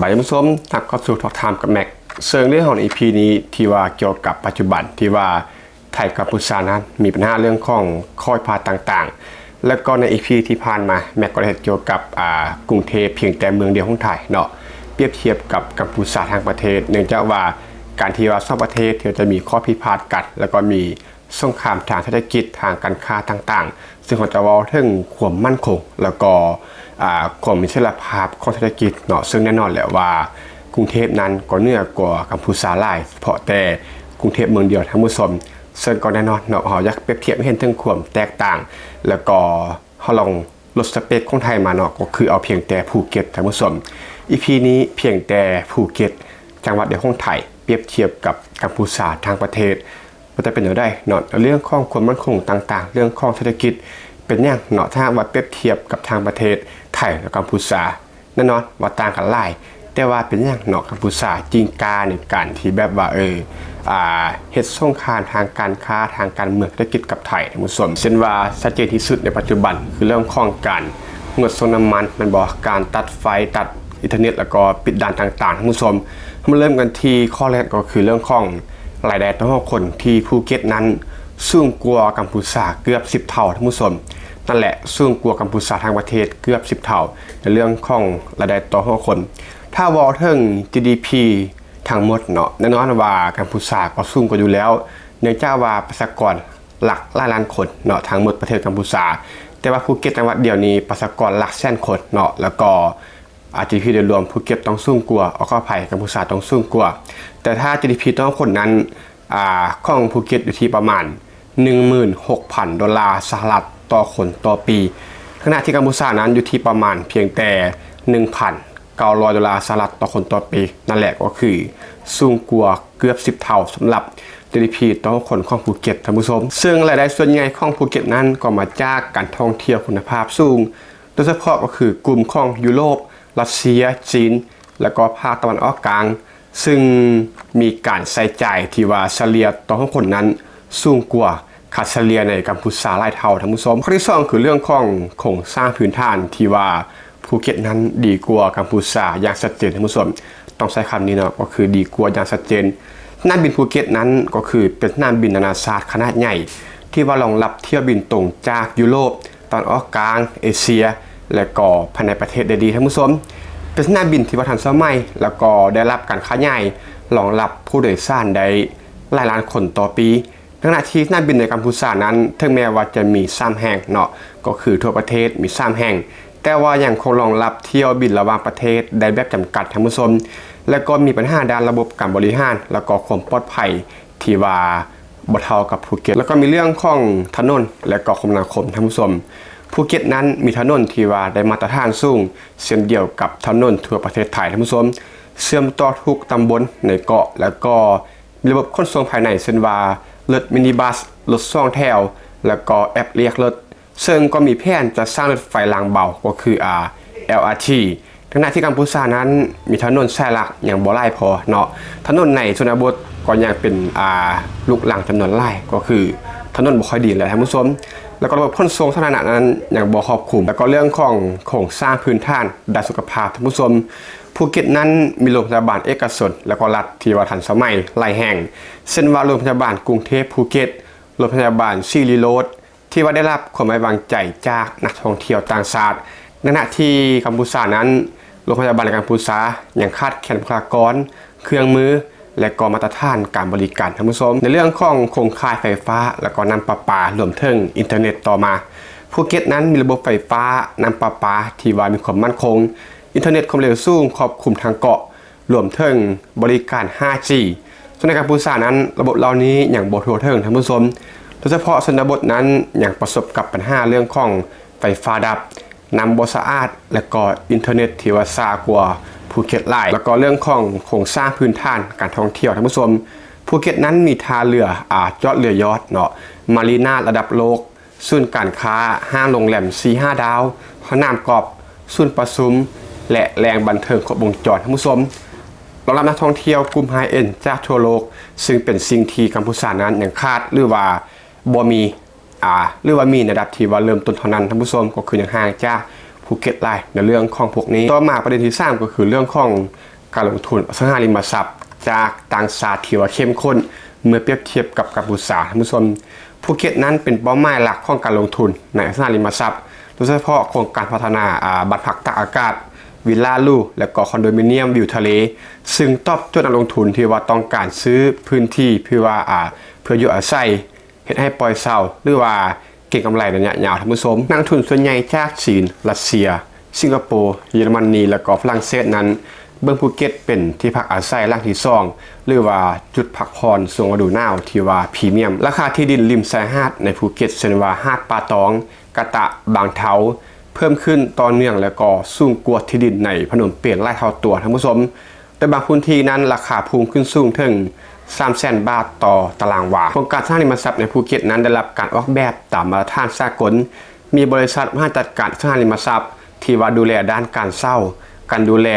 บายดีผู้ชมทักเข้าสู่ทอล์กไทม์กับแม็กเซิงเรื่องของ EP นี้ที่ว่าเกี่ยวกับปัจจุบันที่ว่าไทยกัมพูชานั้นมีปัญหาเรื่องของข้อพิพาทต่างๆแล้วก็ใน EP ที่ผ่านมาแม็กก็ได้เกี่ยวกับกรุงเทพเพียงแต่เมืองเดียวของไทยเนาะเปรียบเทียบกับกัมพูชาทางประเทศเนื่องจากว่าการที่ว่าสองประเทศที่จะมีข้อพิพาทกันแล้วก็มีสงครามทางเศรษฐกิจทางการค้าต่างๆซึ่งเขาจะว่าถึงความมั่นคงแล้วก็ความมีเสถียรภาพของเศรษฐกิจเนาะซึ่งแน่นอนแหละว่ากรุงเทพนั้นก็เหนือกว่ากัมพูชาหลายเพราะแต่กรุงเทพเมืองเดียวทั้งผู้ชมซึ่งก็แน่นอนเนาะเราอยากเปรียบเทียบให้เห็นถึงความแตกต่างแล้วก็เราลองลดสเปคของไทยมาเนาะก็คือเอาเพียงแต่ภูเก็ตทั้งผู้ชม EP นี้เพียงแต่ภูเก็ตจังหวัดเดียวของไทยเปรียบเทียบกับกัมพูชาทางประเทศมันจะเป็นอย่างไรเนาะเรื่องของความมั่นคงต่างๆเรื่องของเศรษฐกิจเป็นอย่างเนาะถ้าว่าเปรียบเทียบกับทางประเทศไทยและกัมพูชาแน่นอนว่าต่างกันหลายแต่ว่าเป็นอย่างเนาะกัมพูชาจริงกาในการที่แบบว่าเฮ็ดสงครามทางการค้าทางการเมืองเศรษฐกิจกับไทยท่านผู้ชมเช่นว่าชัดเจนที่สุดในปัจจุบันคือเรื่องของการงดส่งน้ำมันมันบอกการตัดไฟตัดอินเทอร์เน็ตแล้วก็ปิดด่านต่างๆท่านผู้ชมมาเริ่มกันที่ข้อแรกก็คือเรื่องของรายได้ต่อคนที่ภูเก็ตนั้นสูงกว่ากัมพูชาเกือบ10เท่าท่านผู้ชมนั่นแหละสูงกว่ากัมพูชาทางประเทศเกือบ10เท่าในเรื่องของรายได้ต่อคนถ้าวอลถึง GDP ทั้งหมดเนาะแน่นอนว่ากัมพูชาก็สูงกว่าอยู่แล้วเนื่องจากว่าประชากรหลักล้านคนเนาะทั้งหมดประเทศกัมพูชาแต่ว่าภูเก็ตจังหวัดเดียวนี้ประชากรหลักแสนคนเนาะแล้วก็GDP โดยรวมภูเก็ตต้องสูงกว่าขออภัยกัมพูชาต้องสูงกว่าแต่ถ้า GDP ต่อคนนั้นของภูเก็ตอยู่ที่ประมาณ 16,000 ดอลลาร์สหรัฐต่อคนต่อปีขณะที่กัมพูชานั้นอยู่ที่ประมาณเพียงแต่ 1,900 ดอลลาร์สหรัฐต่อคนต่อปีนั่นแหละก็คือสูงกว่าเกือบ10เท่าสำหรับ GDP ต่อคนของภูเก็ตท่านผู้ชมซึ่งรายได้ส่วนใหญ่ของภูเก็ตนั้นก็มาจากการท่องเที่ยวคุณภาพสูงโดยเฉพาะก็คือกลุ่มของยุโรปรัสเซียจีนและก็ภาคตะวันออกกลางซึ่งมีการใช้จ่ายที่ว่าเฉลี่ยต่อคนนั้นสูงกว่าค่าเฉลี่ยในกัมพูชาหลายเท่าท่านผู้ชมข้อที่2คือเรื่องของโครงสร้างพื้นฐานที่ว่าภูเก็ตนั้นดีกว่ากัมพูชาอย่างชัดเจนท่านผู้ชมต้องใช้คำนี้เนาะก็คือดีกว่าอย่างชัดเจนสนามบินภูเก็ตนั้นก็คือเป็นสนามบินนานาชาติขนาดใหญ่ที่ว่ารองรับเที่ยวบินตรงจากยุโรปตอนออกกลางเอเชียและก็ภายในประเทศได้ดีท่านผู้ชมเป็นสนามบินที่ทันสมัยแล้วก็ได้รับการขยายรองรับผู้โดยสารได้หลายล้านคนต่อปีขณะที่สนามบินในกัมพูชานั้นถึงแม้ว่าจะมี3แห่งเนาะก็คือทั่วประเทศมี3แห่งแต่ว่ายังคงรองรับเที่ยวบินระหว่างประเทศได้แบบจำกัดท่านผู้ชมและก็มีปัญหาด้านระบบการบริหารแล้วก็ความปลอดภัยที่ว่าบ่เท่ากับภูเก็ตแล้วก็มีเรื่องของถนนและก็คมนาคมท่านผู้ชมภูเก็ตนั้นมีถนนที่ว่าได้มาตรฐานสูงเช่นเดียวกับถนนทั่วประเทศไทยท่านผู้ชมเชื่อมต่อทุกตำบลในเกาะแล้วก็มีระบบขนส่งภายในเช่นว่ารถมินิบัสรถ2แถวแล้วก็แอปเรียกรถซึ่งก็มีแผนจะสร้างรถไฟรางเบาก็คือLRT ขณะที่กัมพูชานั้นมีถนนสายหลักอย่างบ่หลายพอเนาะถนนในชนบทก็ยังเป็นลูกหลังจำนวนหลายก็คือถนนบ่ค่อยดีเลยท่านผู้ชมแล้วก็ระบบขนส่งสาธารณะนั้นอย่างบ่ครอบคลุมแล้วก็เรื่องของโครงสร้างพื้นฐานด้านสุขภาพท่านผู้ชมภูเก็ตนั้นมีโรงพยาบาลเอกชนแล้วก็รัฐที่ว่าทันสมัยหลายแห่งเช่นว่าโรงพยาบาลกรุงเทพภูเก็ตโรงพยาบาลศิริโรจน์ที่ว่าได้รับความไว้วางใจจากนักท่องเที่ยวต่างชาติขณะที่กัมพูชานั้นโรงพยาบาลในกัมพูชายังขาดแคลนบุคลากรเครื่องมือและก็มาตรฐานการบริการท่านผู้ชมในเรื่องของโครงข่ายไฟฟ้าและก็น้ำประปารวมถึงอินเทอร์เน็ตต่อมาภูเก็ตนั้นมีระบบไฟฟ้าน้ำประปาที่ว่ามีความมั่นคงอินเทอร์เน็ตความเร็วสูงครอบคลุมทางเกาะรวมถึงบริการ 5G ส่วนในกัมพูชานั้นระบบเหล่านี้อย่างบ่ทั่วถึงท่านผู้ชมโดยเฉพาะชนบทนั้นยังประสบกับปัญหาเรื่องของไฟฟ้าดับน้ำบ่สะอาดและก็อินเทอร์เน็ตที่ว่าช้ากว่าภูเก็ตหลายแล้วก็เรื่องของโครงสร้างพื้นฐานการท่องเที่ยวท่านผู้ชมภูเก็ตนั้นมีท่าเรือจอดเรือยอชต์เนาะมารีนาระดับโลกศูนย์การค้าห้างโรงแรม 4-5 ดาวสนามกอล์ฟศูนย์ประชุมและแหล่งบันเทิงครบวงจรท่านผู้ชมรองรับนักท่องเที่ยวกลุ่มไฮเอ็นด์จากทั่วโลกซึ่งเป็นสิ่งที่กัมพูชานั้นยังขาดหรือว่าบ่มีหรือว่ามีในระดับที่ว่าเริ่มต้นเท่านั้นท่านผู้ชมก็คืออย่างห่างจากภู ภูเก็ตไล่ในเรื่องของพวกนี้ต่อมาประเด็นที่3ก็คือเรื่องของการลงทุนอสังหาริมทรัพย์จากต่างชาติที่ว่าเข้มข้นเมื่อเปรียบเทียบกับกัมพูชาท่านผู้ชมภูเก็ตนั้นเป็นเป้าหมายหลักของการลงทุนในอสังหาริมทรัพย์โดยเฉพาะโครงการพัฒนาบ้านพักตากอากาศวิลล่าลูและก็คอนโดมิเนียมวิวทะเลซึ่งตอบโจทย์นักลงทุนที่ว่าต้องการซื้อพื้นที่เพื่อว่าเพื่ออยู่อาศัยเฮ็ดให้ปล่อยเช่าหรือว่าเก็งกำไรระยะยาวท่านผู้ชมนักทุนส่วนใหญ่จากจีนรัสเซียสิงคโปร์เยอรมนีและก็ฝรั่งเศสนั้นเบื้องภูเก็ตเป็นที่พักอาศัยหลักที่2หรือว่าจุดพักผ่อนช่วงฤดูหนาวที่ว่าพรีเมียมราคาที่ดินริมชายหาดในภูเก็ตเช่นว่าหาดป่าตองกะตะบางเทาเพิ่มขึ้นต่อเนื่องและก็สูงกว่าที่ดินในพนมเปญหลายเท่าตัวท่านผู้ชมแต่บางพื้นที่นั้นราคาพุ่งขึ้นสูงถึง300,000 บาทต่อตารางวาโครงการสร้างริมทรัพย์ในภูเก็ตนั้นได้รับการออกแบบตามมาตรฐานสากลมีบริษัทบริหารจัดการสร้างริมทรัพย์ที่ว่าดูแลด้านการเช่าการดูแล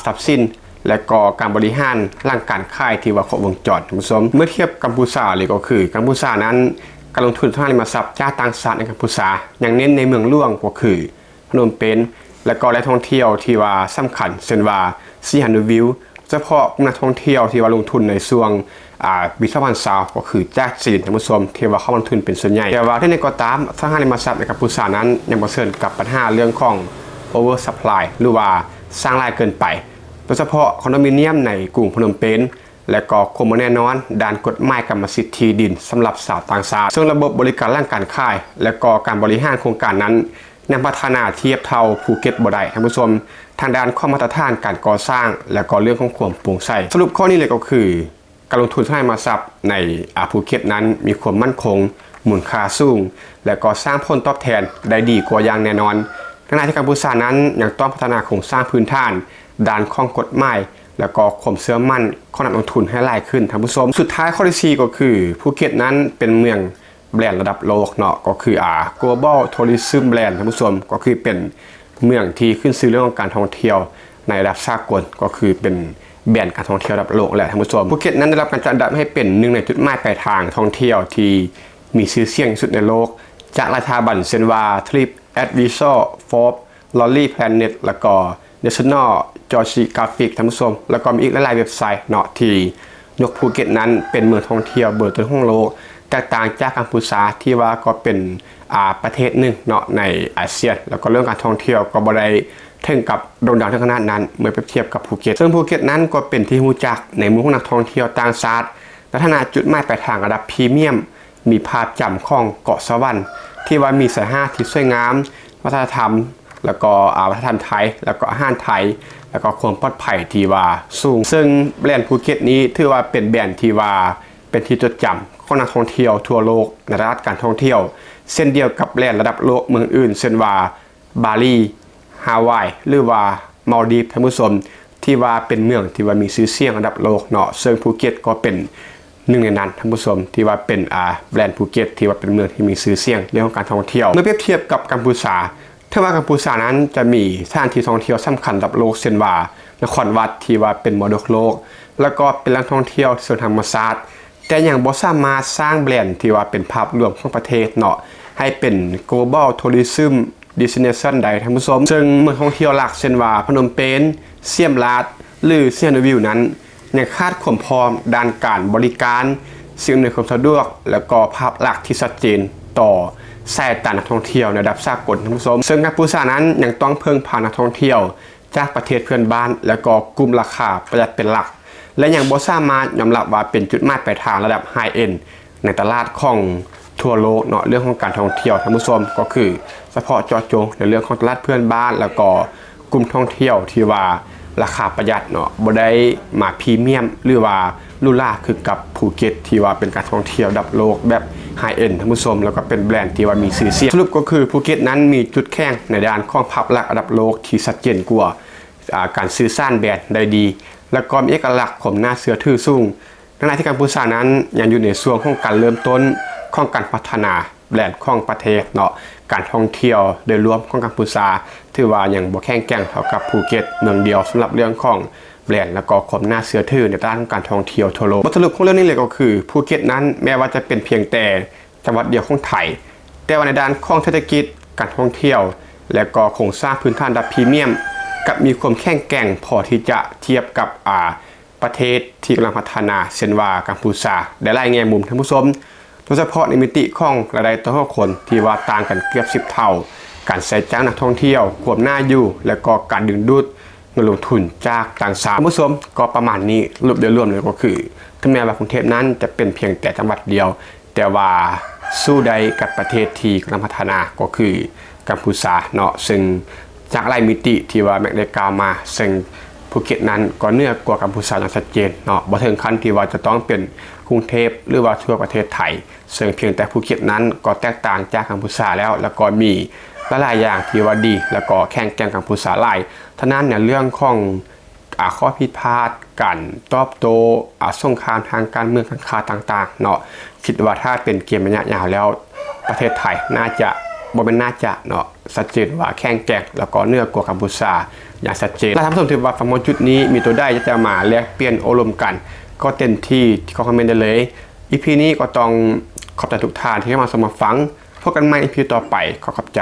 ทรัพย์สินและก็การบริหารร่างการค่ายที่ว่าครบวงจรท่านผู้ชมเมื่อเทียบกัมพูชาเลยก็คือกัมพูชานั้นการลงทุนสร้างริมทรัพย์จากต่างชาติในกัมพูชาอย่างเน้นในเมืองหลวงก็คือพนมเปญและก็แหล่งท่องเที่ยวที่ว่าสำคัญเช่นว่าซีฮันดูวิวเฉพาะนักท่องเที่ยวที่ว่าลงทุนในช่วงปี2020ก็คือจากจีนท่านผู้ชมที่ว่าเข้าลงทุนเป็นส่วนใหญ่แต่ว่าที่ในก็ตามสร้างริมทรัพย์ในกัมพูชานั้นยังเผชิญกับปัญหาเรื่องของ over supply หรือว่าสร้างรายเกินไปโดยเฉพาะคอนโดมิเนียมในกรุงพนมเปญและก็คงบ่แน่นอนด้านกฎหมายกรรมสิทธิ์ที่ดินสำหรับชาวต่างชาติซึ่งระบบบริการร่างการค่ายและก็การบริหารโครงการนั้นยังพัฒนาเทียบเท่าภูเก็ตบ่ได้ท่านผู้ชมทางด้านข้อมาตรฐานการก่อสร้างและก็เรื่องของความโปร่งใสสรุปข้อนี้เลยก็คือการลงทุนทางริมทรัพย์ในภูเก็ตนั้นมีความมั่นคงมูลค่าสูงและก็สร้างผลตอบแทนได้ดีกว่าอย่างแน่นอนขณะที่กัมพูชานั้นยังต้องพัฒนาโครงสร้างพื้นฐานด้านข้อกฎหมายแล้วก็ความเชื่อมั่นของนักลงทุนให้หลายขึ้นท่านผู้ชมสุดท้ายข้อที่4ก็คือภูเก็ตนั้นเป็นเมืองแบรนด์ระดับโลกเนาะก็คือglobal tourism brand ท่านผู้ชมก็คือเป็นเมืองที่ขึ้นชื่อเรื่องของการท่องเที่ยวในระดับสากลก็คือเป็นแบรนด์การท่องเที่ยวระดับโลกแหละท่านผู้ชมภูเก็ตนั้นได้รับการจัดอันดับให้เป็นหนึ่งในจุดหมายปลายทางท่องเที่ยวที่มีชื่อเสียงที่สุดในโลกจากราชาบัณฑิตเช่นว่า Trip Advisor Forbes Lonely Planet แล้วก็ National Geographic ท่านผู้ชมแล้วก็มีอีกหลายๆเว็บไซต์เนาะที่ยกภูเก็ตนั้นเป็นเมืองท่องเที่ยวเบอร์ต้นของโลกแตกต่างจากกัมพูชาที่ว่าก็เป็นประเทศหนึ่งเนาะในอาเซียนแล้วก็เรื่องการท่องเที่ยวก็บ่ได้ถึงกับโด่งดังถึงขนาดนั้นเมื่อเปรียบเทียบกับภูเก็ตซึ่งภูเก็ตนั้นก็เป็นที่รู้จักในหมู่ของนักท่องเที่ยวต่างชาติและขณะจุดหมายปลายทางระดับพรีเมียมมีภาพจำของเกาะสวรรค์ที่ว่ามีสายหาดที่สวยงามวัฒนธรรมแล้วก็วัฒนธรรมไทยแล้วก็อาหารไทยแล้วก็ความปลอดภัยที่ว่าสูงซึ่งแบรนด์ภูเก็ตนี้ถือว่าเป็นแบรนด์ที่ว่าเป็นที่จดจำของนักท่องเที่ยวทั่วโลกในด้านการท่องเที่ยวเช่นเดียวกับแบรนด์ระดับโลกเมืองอื่นเช่นว่าบาหลีฮาวายหรือว่ามาลดีฟท่านผู้ชมที่ว่าเป็นเมืองที่ว่ามีชื่อเสียงระดับโลกเนาะซึ่งภูเก็ตก็เป็นหนึ่งในนั้นท่านผู้ชมที่ว่าเป็นแบรนด์ภูเก็ตที่ว่าเป็นเมืองที่มีชื่อเสียงเรื่องของการท่องเที่ยวเมื่อเปรียบเทียบกับกัมพูชาถ้าว่ากัมพูชานั้นจะมีสถานที่ท่องเที่ยวสำคัญระดับโลกเช่นว่านครวัดที่ว่าเป็นมรดกโลกแล้วก็เป็นแหล่งท่องเที่ยวเชิงธรรมชาติแต่ยังบ่สามารถสร้างแบรนด์ที่ว่าเป็นภาพรวมของประเทศเนาะให้เป็น global tourism destination ใดท่านผู้ชมซึ่งเมืองท่องเที่ยวหลักเช่นว่าพนมเปญเซียมราดหรือเซียนวิวนั้นยังขาดความพร้อมด้านการบริการสิ่งอำนวยความสะดวกแล้วก็ภาพลักษณ์ที่ชัดเจนต่อสายตานักท่องเที่ยวในระดับสากลท่านผู้ชมซึ่งกัมพูชานั้นยังต้องพึ่งพานักท่องเที่ยวจากประเทศเพื่อนบ้านแล้วก็กลุ่มราคาประหยัดเป็นหลักและยังบ่สามารถยอมรับว่าเป็นจุดหมายปลายทางระดับไฮเอ็นด์ในตลาดของทั่วโลกเนาะเรื่องของการท่องเที่ยวท่านผู้ชมก็คือเฉพาะเจาะจงในเรื่องของตลาดเพื่อนบ้านแล้วก็กลุ่มท่องเที่ยวที่ว่าราคาประหยัดเนาะบ่ได้มาพรีเมียมหรือว่าลูล่าคือกับภูเก็ตที่ว่าเป็นการท่องเที่ยวระดับโลกแบบไฮเอ็นด์ท่านผู้ชมแล้วก็เป็นแบรนด์ที่ว่ามีชื่อเสียงสรุปก็คือภูเก็ตนั้นมีจุดแข็งในด้านของภาพลักษณ์ระดับโลกที่ชัดเจนกว่าการสื่อสารแบรนด์ได้ดีแล้วก็มีเอกลักษณ์ของน่าเชื่อถือสูงขณะที่กัมพูชานั้นยังอยู่ในช่วงของการเริ่มต้นของการพัฒนาแบรนด์ของประเทศเนาะการท่องเที่ยวโดยรวมของกัมพูชาถือว่ายังบ่แข็งแกร่งเท่ากับภูเก็ตเมืองเดียวสำหรับเรื่องของแบรนด์และก็ความน่าเชื่อถือในด้านการท่องเที่ยวทั่วโลกบทสรุปของเรื่องนี้เลยก็คือภูเก็ตนั้นแม้ว่าจะเป็นเพียงแต่จังหวัดเดียวของไทยแต่ว่าในด้านของเศรษฐกิจการท่องเที่ยว และก็โครงสร้างพื้นฐานระดับพรีเมียมกับมีความแข็งแกร่งพอที่จะเทียบกับประเทศที่กำลังพัฒนาเช่นว่ากัมพูชาได้หลายแง่มุมท่านผู้ชมโดยเฉพาะในมิติของรายได้ต่อคนที่ว่าต่างกันเกือบ10 เท่าการใช้จ้างนักท่องเที่ยวความน่าอยู่และก็การดึงดูดเงินลงทุนจากต่างชาติท่านผู้ชมก็ประมาณนี้รวบรวมเลยก็คือถึงแม้ว่ากรุงเทพนั้นจะเป็นเพียงแต่จังหวัดเดียวแต่ว่าสู้ใดกับประเทศที่กำลังพัฒนาก็คือกัมพูชาเนาะซึ่งจากหลายมิติที่ว่าแม็กได้กล่าวมาซึ่งภูเก็ตนั้นก็เหนือกว่ากัมพูชาอย่างชัดเจนเนาะบ่ถึงขั้นที่ว่าจะต้องเป็นกรุงเทพหรือว่าทั่วประเทศไทยซึ่งเพียงแต่ภูเก็ตนั้นก็แตกต่างจากกัมพูชาแล้วก็มีหลายอย่างที่ว่าดีแล้วก็แข่งแกร่งกัมพูชาหลายท่านั้นเนี่ยเรื่องของข้อผิดพลาดกันตอบโต้สงครามทางการเมืองการค้าต่างๆเนาะคิดว่าถ้าเป็นเกมระยะยาวแล้วประเทศไทยน่าจะบ่เป็นน่าจะเนาะชัดเจนว่าแข่งแกร่งแล้วก็เหนือกว่ากัมพูชาอย่างชัดเจนและท่านผู้ชมถือว่าฟังจุดนี้มีตัวได้จะมาแลกเปลี่ยนอารมณ์กันก็เต็มที่คอมเมนต์ได้เลย EP นี้ก็ต้องขอบใจทุกท่านที่เข้ามาสมัครฟังพบกันใหม่ EP ต่อไปขอบใจ